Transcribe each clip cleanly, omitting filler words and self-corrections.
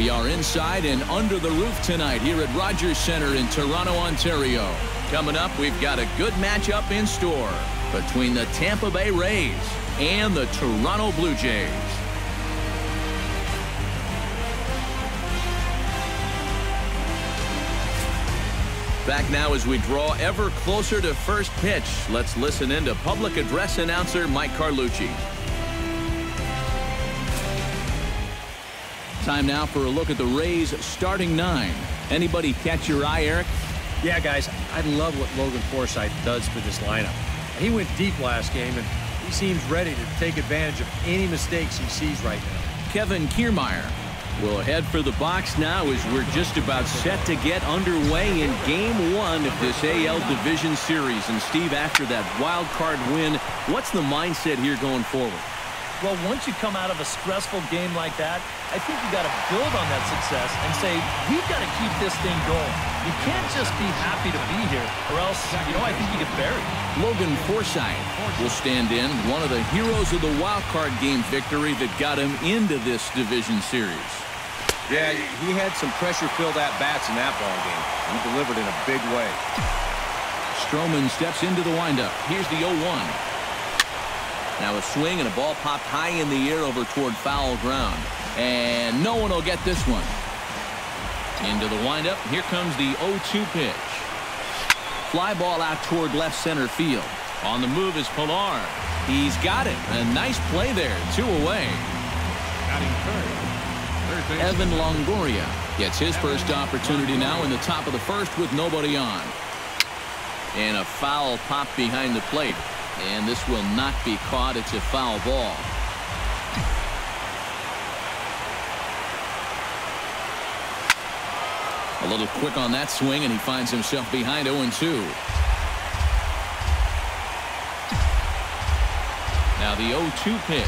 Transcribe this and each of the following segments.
We are inside and under the roof tonight here at Rogers Centre in Toronto, Ontario. Coming up, we've got a good matchup in store between the Tampa Bay Rays and the Toronto Blue Jays. Back now as we draw ever closer to first pitch. Let's listen in to public address announcer Mike Carlucci. Time now for a look at the Rays starting nine. Anybody catch your eye, Eric? Yeah, guys, I love what Logan Forsythe does for this lineup. He went deep last game, and he seems ready to take advantage of any mistakes he sees right now. Kevin Kiermaier will head for the box now as we're just about set to get underway in Game 1 of this AL Division Series. And, Steve, after that wild card win, what's the mindset here going forward? Well, once you come out of a stressful game like that, I think you got to build on that success and say, we've got to keep this thing going. You can't just be happy to be here, or else, I think you get buried. Logan Forsythe will stand in, one of the heroes of the wild card game victory that got him into this division series. Yeah, he had some pressure-filled at-bats in that ball game. He delivered in a big way. Stroman steps into the windup. Here's the 0-1. Now a swing and a ball popped high in the air over toward foul ground. And no one will get this one. Into the windup. Here comes the 0-2 pitch. Fly ball out toward left center field. On the move is Pilar. He's got it. A nice play there. 2 away. Evan Longoria gets his first opportunity now in the top of the first with nobody on. And a foul pop behind the plate. And this will not be caught. It's a foul ball. A little quick on that swing, and he finds himself behind 0-2. Now the 0-2 pitch.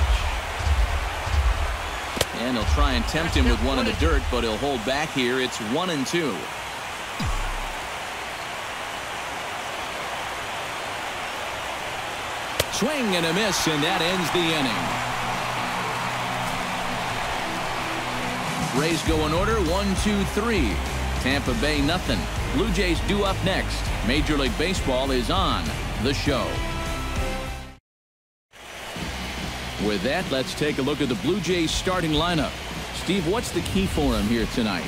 And he'll try and tempt him with one in the dirt, but he'll hold back here. It's 1-2. Swing and a miss, and that ends the inning. Rays go in order, 1-2-3. Tampa Bay nothing. Blue Jays due up next. Major League Baseball is on the show. With that, let's take a look at the Blue Jays starting lineup. Steve, what's the key for him here tonight?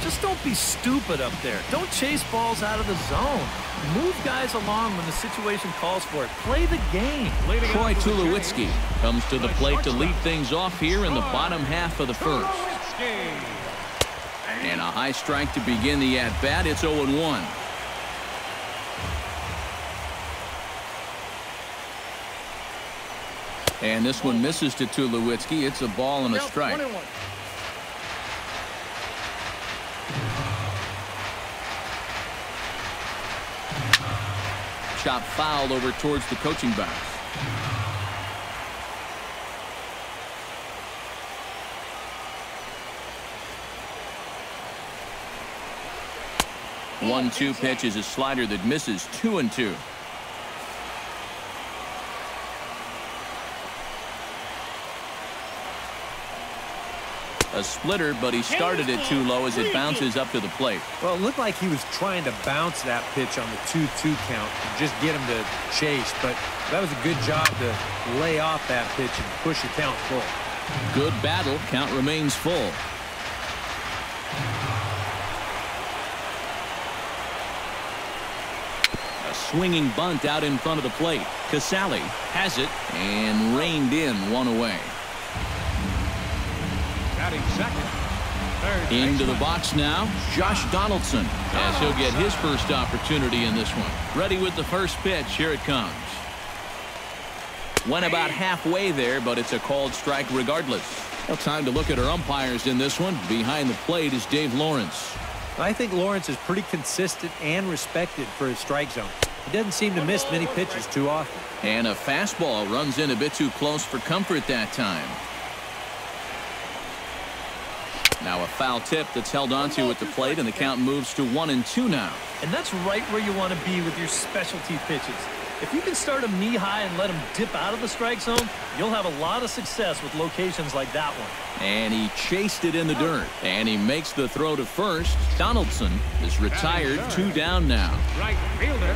Just don't be stupid up there. Don't chase balls out of the zone. Move guys along when the situation calls for it. Play the game. Troy Tulowitzki comes to the plate to lead things off here in the bottom half of the first. And a high strike to begin the at-bat. It's 0-1. And this one misses to Tulowitzki. It's a ball and a strike. Chop foul over towards the coaching box. One-two pitch is a slider that misses. 2-2. A splitter, but he started it too low as it bounces up to the plate. Well, it looked like he was trying to bounce that pitch on the 2-2 count and just get him to chase, but that was a good job to lay off that pitch and push the count full. Good battle. Count remains full. A swinging bunt out in front of the plate. Casale has it and reined in, 1 away. Into the box now, Josh Donaldson, as he'll get his first opportunity in this one. Ready with the first pitch. Here it comes. Went about halfway there, but it's a called strike regardless. Well, time to look at our umpires in this one. Behind the plate is Dave Lawrence. I think Lawrence is pretty consistent and respected for his strike zone. He doesn't seem to miss many pitches too often. And a fastball runs in a bit too close for comfort that time. Now a foul tip that's held onto at the plate, and the count moves to 1-2 now. And that's right where you want to be with your specialty pitches. If you can start him knee-high and let him dip out of the strike zone, you'll have a lot of success with locations like that one. And he chased it in the dirt. And he makes the throw to first. Donaldson is retired. 2 down now. Right fielder.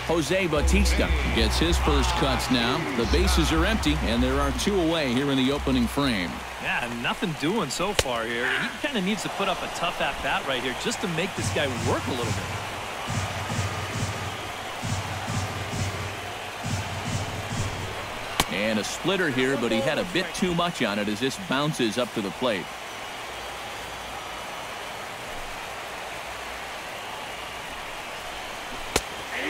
Jose Bautista gets his first cuts now. The bases are empty, and there are 2 away here in the opening frame. Yeah, nothing doing so far here. He kind of needs to put up a tough at-bat right here just to make this guy work a little bit. And a splitter here, but he had a bit too much on it as this bounces up to the plate.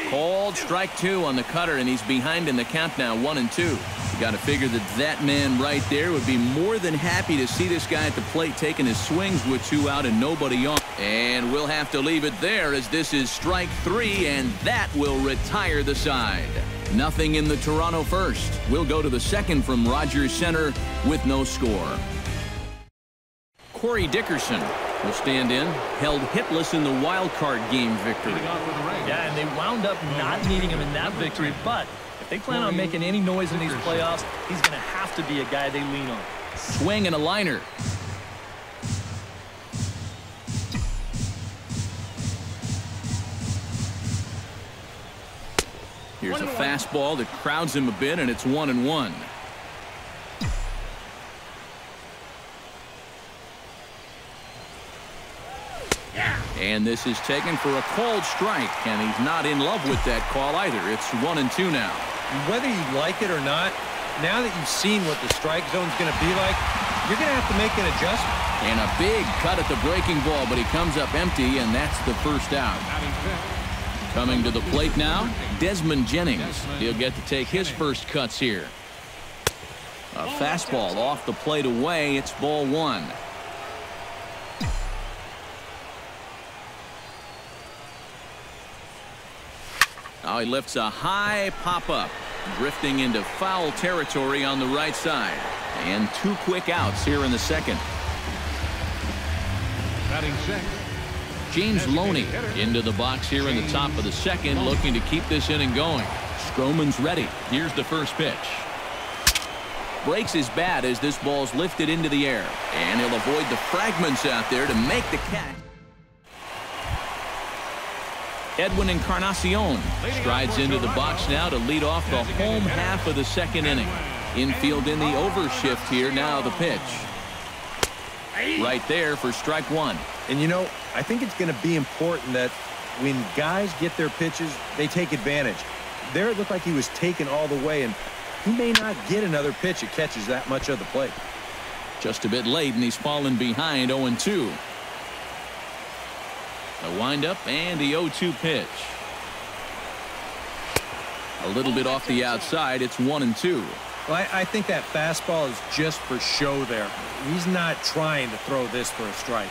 Called strike 2 on the cutter, and he's behind in the count now, 1-2. You got to figure that man right there would be more than happy to see this guy at the plate taking his swings with 2 out and nobody on. And we'll have to leave it there as this is strike 3, and that will retire the side. Nothing in the Toronto first. We'll go to the second from Rogers Center with no score. Corey Dickerson will stand in, held hitless in the wild card game victory. Yeah, and they wound up not needing him in that victory, but if they plan on making any noise in these playoffs, he's going to have to be a guy they lean on. Swing and a liner. Here's a fastball that crowds him a bit, and it's 1-1. And this is taken for a called strike, and he's not in love with that call either. It's 1-2 now. Whether you like it or not, now that you've seen what the strike zone's going to be like, you're going to have to make an adjustment. And a big cut at the breaking ball, but he comes up empty, and that's the first out. Coming to the plate now, Desmond Jennings. He'll get to take his first cuts here. A fastball off the plate away. It's ball 1. Now he lifts a high pop-up, drifting into foul territory on the right side. And 2 quick outs here in the second. Batting sixth. James Loney into the box here in the top of the second, looking to keep this inning going. Stroman's ready. Here's the first pitch. Breaks his bat as this ball's lifted into the air. And he'll avoid the fragments out there to make the catch. Edwin Encarnacion strides into the box now to lead off the home half of the second inning. Infield in the overshift here. Now the pitch. Right there for strike 1. And you know, I think it's going to be important that when guys get their pitches, they take advantage. There it looked like he was taken all the way, and he may not get another pitch that catches that much of the plate. Just a bit late, and he's fallen behind 0-2. A windup and the 0-2 pitch. A little bit off the outside. It's 1-2. Well, I think that fastball is just for show there. He's not trying to throw this for a strike.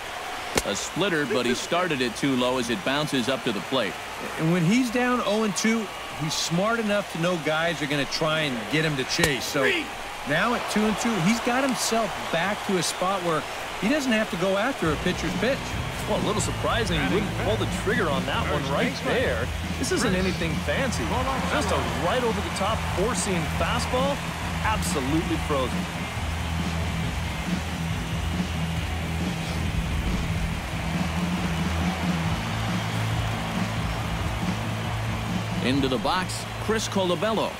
A splitter, but he started it too low as it bounces up to the plate. And when he's down 0-2, he's smart enough to know guys are going to try and get him to chase. So now at 2-2, he's got himself back to a spot where he doesn't have to go after a pitcher's pitch. Well, a little surprising he wouldn't pull the trigger on that one right there. This isn't anything fancy. Just a right over the top four-seam fastball. Absolutely frozen. Into the box, Chris Colabello.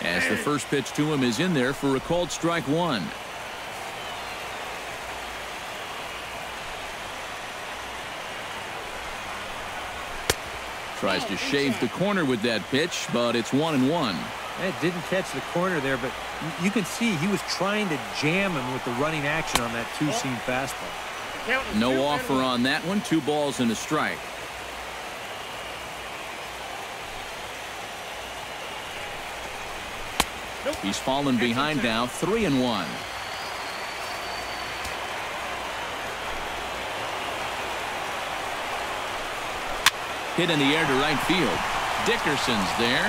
As the first pitch to him is in there for a called strike 1. Tries to shave the corner with that pitch, but it's 1-1. It didn't catch the corner there, but you can see he was trying to jam him with the running action on that two-seam fastball. No offer on that one. 2 balls and a strike. He's fallen behind now, 3-1. Hit in the air to right field. Dickerson's there.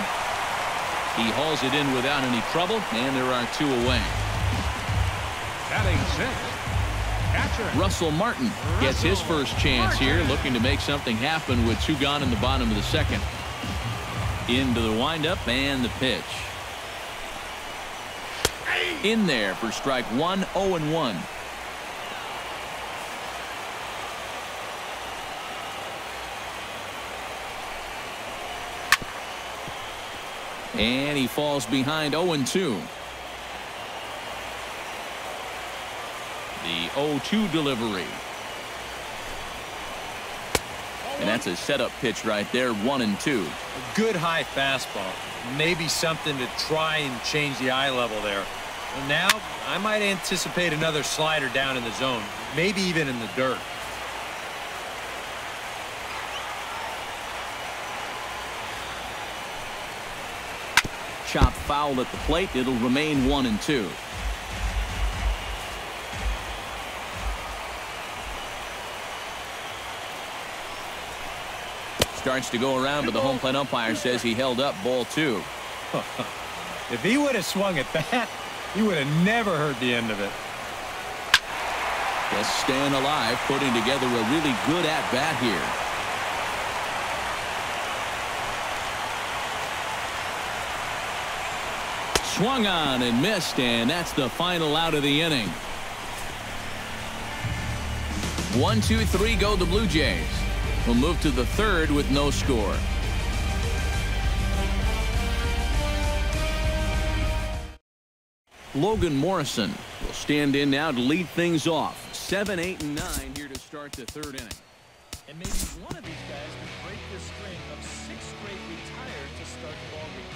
He hauls it in without any trouble, and there are 2 away. Batting sixth. Catcher. Russell Martin gets his first chance here, looking to make something happen with 2 gone in the bottom of the second. Into the windup and the pitch. In there for strike one, 0-1. And he falls behind 0-2. The 0-2 delivery. And that's a setup pitch right there, 1-2. A good high fastball. Maybe something to try and change the eye level there. And now I might anticipate another slider down in the zone, maybe even in the dirt. Chop foul at the plate. It'll remain 1-2. Starts to go around, but the home plate umpire says he held up, ball 2. If he would have swung at that, he would have never heard the end of it. Just staying alive, putting together a really good at-bat here. Swung on and missed, and that's the final out of the inning. 1, 2, 3 go the Blue Jays. We'll move to the third with no score. Logan Morrison will stand in now to lead things off. 7, 8, and 9 here to start the third inning. And maybe one of these guys can break this string of 6 straight retired to start the ballgame.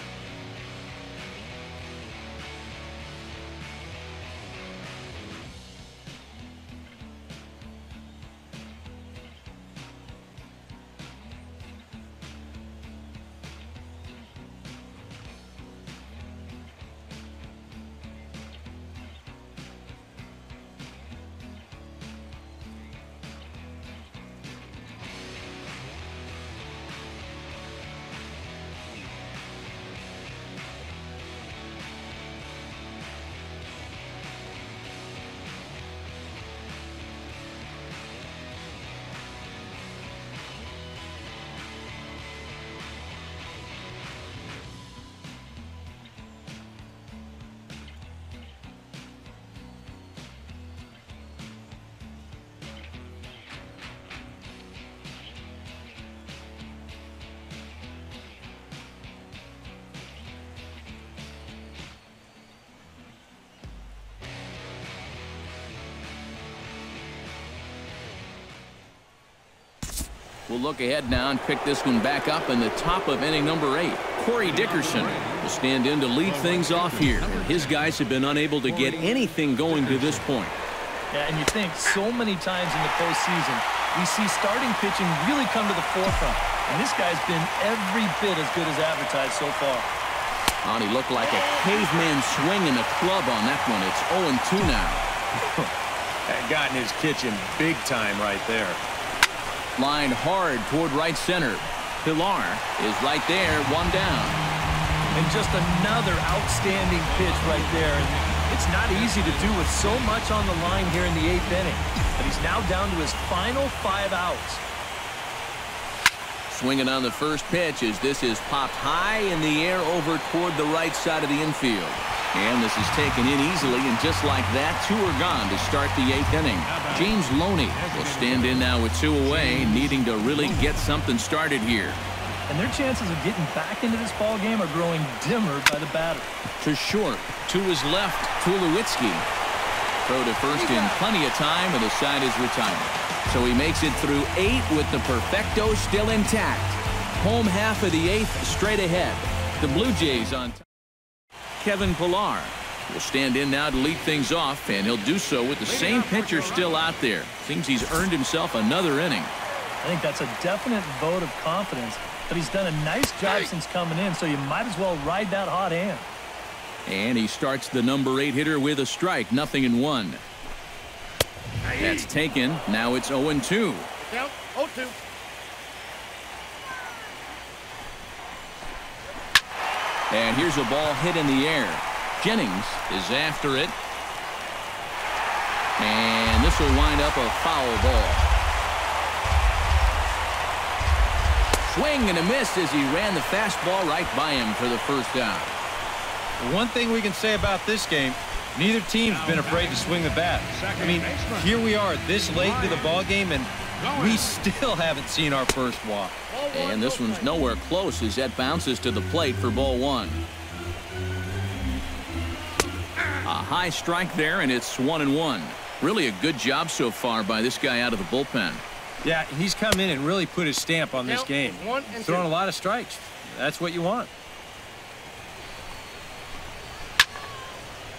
We'll look ahead now and pick this one back up in the top of inning number 8. Corey Dickerson will stand in to lead things off here. His guys have been unable to get anything going to this point. Yeah, and you think so many times in the postseason, we see starting pitching really come to the forefront. And this guy's been every bit as good as advertised so far. Oh, he looked like a caveman swinging a club on that one. It's 0-2 now. That got in his kitchen big time right there. Line hard toward right center. Pilar is right there, 1 down. And just another outstanding pitch right there. And it's not easy to do with so much on the line here in the 8th inning. But he's now down to his final 5 outs. Swinging on the first pitch as this is popped high in the air over toward the right side of the infield. And this is taken in easily, and just like that, 2 are gone to start the 8th inning. James Loney will stand in now with 2 away, needing to really get something started here. And their chances of getting back into this ball game are growing dimmer by the batter. To short, to his left, Tulowitzki. Throw to first in plenty of time, and the side is retired. So he makes it through 8 with the perfecto still intact. Home half of the 8th straight ahead. The Blue Jays on top. Kevin Pilar will stand in now to lead things off, and he'll do so with the same pitcher still out there. Seems he's earned himself another inning. I think that's a definite vote of confidence, but he's done a nice job since coming in, so you might as well ride that hot hand. And he starts the number 8 hitter with a strike, 0-1. That's taken. Now it's 0-2. Count 0-2. And here's a ball hit in the air. Jennings is after it. And this will wind up a foul ball. swing and a miss as he ran the fastball right by him for the first down. One thing we can say about this game, neither team's been afraid to swing the bat. I mean, here we are this late into the ball game, and we still haven't seen our first walk. And this one's nowhere close as that bounces to the plate for ball one. A high strike there, and it's 1-1. Really a good job so far by this guy out of the bullpen. Yeah, he's come in and really put his stamp on this game. Throwing a lot of strikes. That's what you want.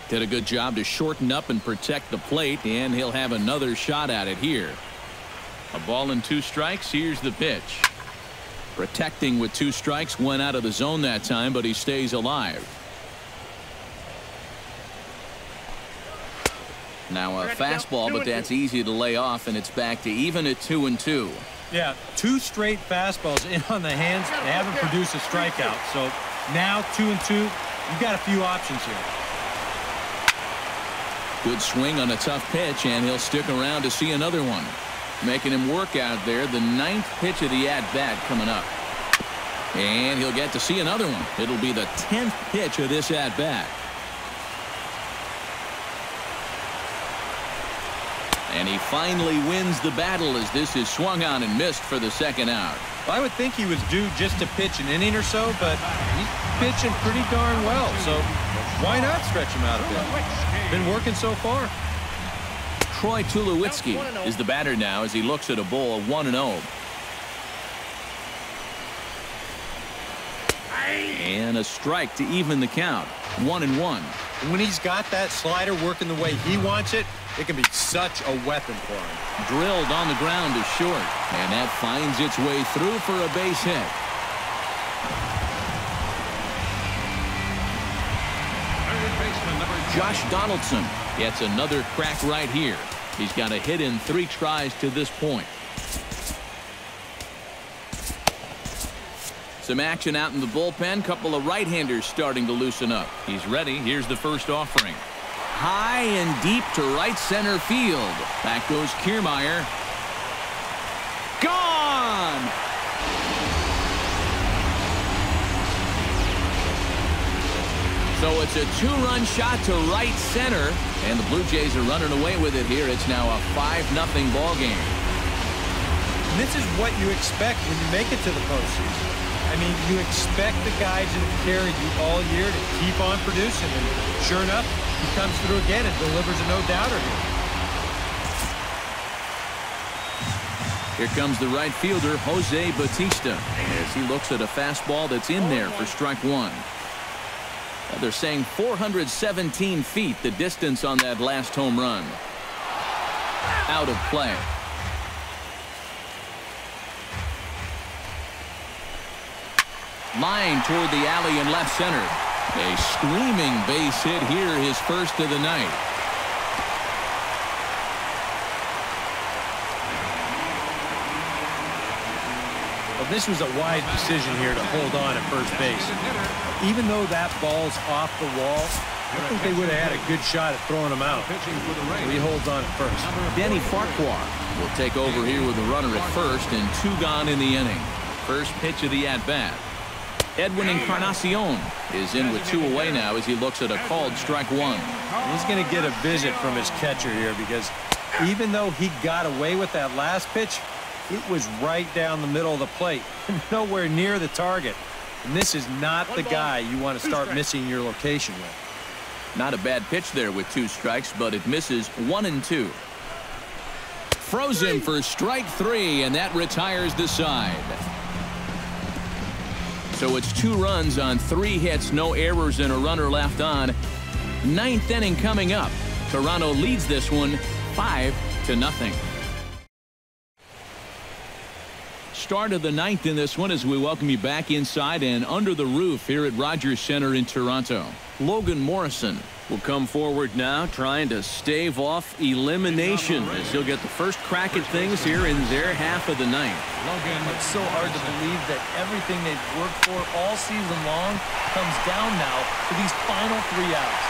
Did a good job to shorten up and protect the plate, and he'll have another shot at it here. A ball and 2 strikes. Here's the pitch. Protecting with 2 strikes, went out of the zone that time, but he stays alive. Now a fastball, but that's easy to lay off, and it's back to even at 2-2. Yeah, 2 straight fastballs in on the hands. They haven't produced a strikeout. So now 2-2, you've got a few options here. Good swing on a tough pitch, and he'll stick around to see another one. Making him work out there. The 9th pitch of the at-bat coming up. And he'll get to see another one. It'll be the 10th pitch of this at-bat. And he finally wins the battle as this is swung on and missed for the second out. Well, I would think he was due just to pitch an inning or so, but he's pitching pretty darn well. So why not stretch him out a bit? Been working so far. Troy Tulowitzki is the batter now as he looks at a ball 1-0. And a strike to even the count. 1-1. When he's got that slider working the way he wants it, it can be such a weapon for him. Drilled on the ground to short, and that finds its way through for a base hit. Josh Donaldson gets another crack right here. He's got a hit in 3 tries to this point. Some action out in the bullpen. Couple of right-handers starting to loosen up. He's ready. Here's the first offering. High and deep to right center field. Back goes Kiermaier. Gone! So it's a 2-run shot to right center, and the Blue Jays are running away with it here. It's now a 5-0 ball game. And this is what you expect when you make it to the postseason. I mean, you expect the guys that have carried you all year to keep on producing, and sure enough, he comes through again and delivers a no-doubter here. Here comes the right fielder, Jose Bautista, as he looks at a fastball that's in there for strike 1. Well, they're saying 417 feet, the distance on that last home run. Out of play. Line toward the alley in left center. A screaming base hit here, his first of the night. Well, this was a wise decision here to hold on at first base. Even though that ball's off the wall, I think they would have had a good shot at throwing him out. So he holds on at first. Danny Farquhar will take over here with a runner at first and 2 gone in the inning. First pitch of the at-bat. Edwin Encarnacion is in with 2 away now as he looks at a called strike 1. He's going to get a visit from his catcher here because even though he got away with that last pitch, it was right down the middle of the plate, nowhere near the target. And this is not the guy you want to start missing your location with. Not a bad pitch there with 2 strikes, but it misses 1-2. Frozen for strike 3, and that retires the side. So it's 2 runs on 3 hits, no errors, and a runner left on. 9th inning coming up. Toronto leads this one 5-0. Start of the 9th in this one as we welcome you back inside and under the roof here at Rogers Center in Toronto. Logan Morrison will come forward now trying to stave off elimination as he'll get the first crack at things here in their half of the 9th. It's so hard to believe that everything they've worked for all season long comes down now to these final 3 outs.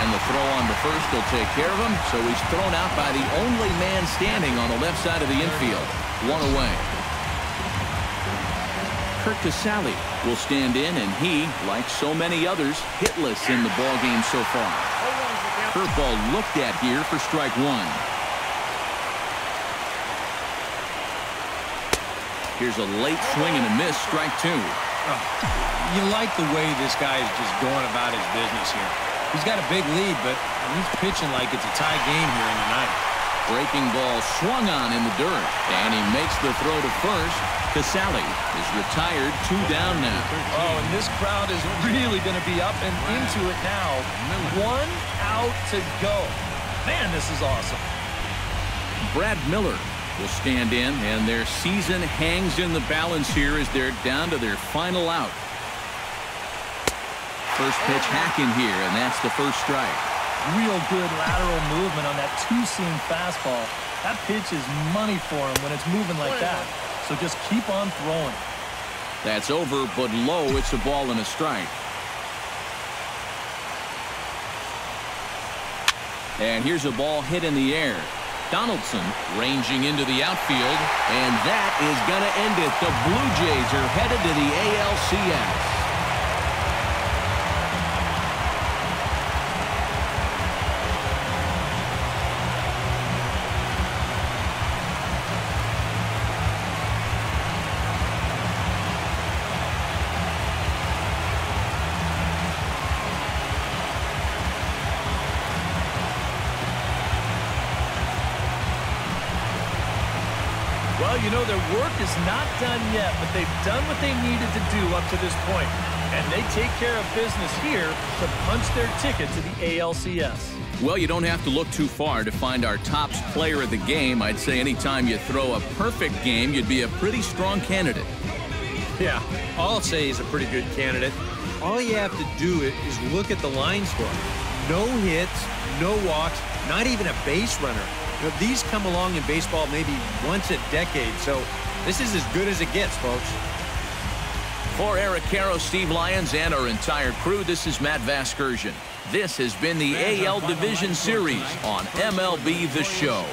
And the throw on to first will take care of him, so he's thrown out by the only man standing on the left side of the infield. 1 away. Kurt Casale will stand in, and he, like so many others, hitless in the ballgame so far. Curveball looked at here for strike one. Here's a late swing and a miss, strike two. Oh, you like the way this guy is just going about his business here. He's got a big lead, but he's pitching like it's a tie game here in the ninth. Breaking ball swung on in the dirt, and he makes the throw to first. Casale is retired, 2 down now. Oh, and this crowd is really going to be up and into it now. 1 out to go. Man, this is awesome. Brad Miller will stand in, and their season hangs in the balance here as they're down to their final out. First pitch hacking here, and that's the first strike. Real good lateral movement on that two-seam fastball. That pitch is money for him when it's moving like that. So just keep on throwing. That's over, but low. It's a ball and a strike. And here's a ball hit in the air. Donaldson ranging into the outfield, and that is going to end it. The Blue Jays are headed to the ALCS. Well, you know, their work is not done yet, but they've done what they needed to do up to this point. And they take care of business here to punch their ticket to the ALCS. Well, you don't have to look too far to find our top player of the game. I'd say anytime you throw a perfect game, you'd be a pretty strong candidate. Yeah, all I'll say is a pretty good candidate. All you have to do is look at the line score. No hits, no walks, not even a base runner. You know, these come along in baseball maybe once a decade, so this is as good as it gets, folks. For Eric Caro, Steve Lyons, and our entire crew, this is Matt Vasgersian. This has been the AL Division Series on MLB The Show.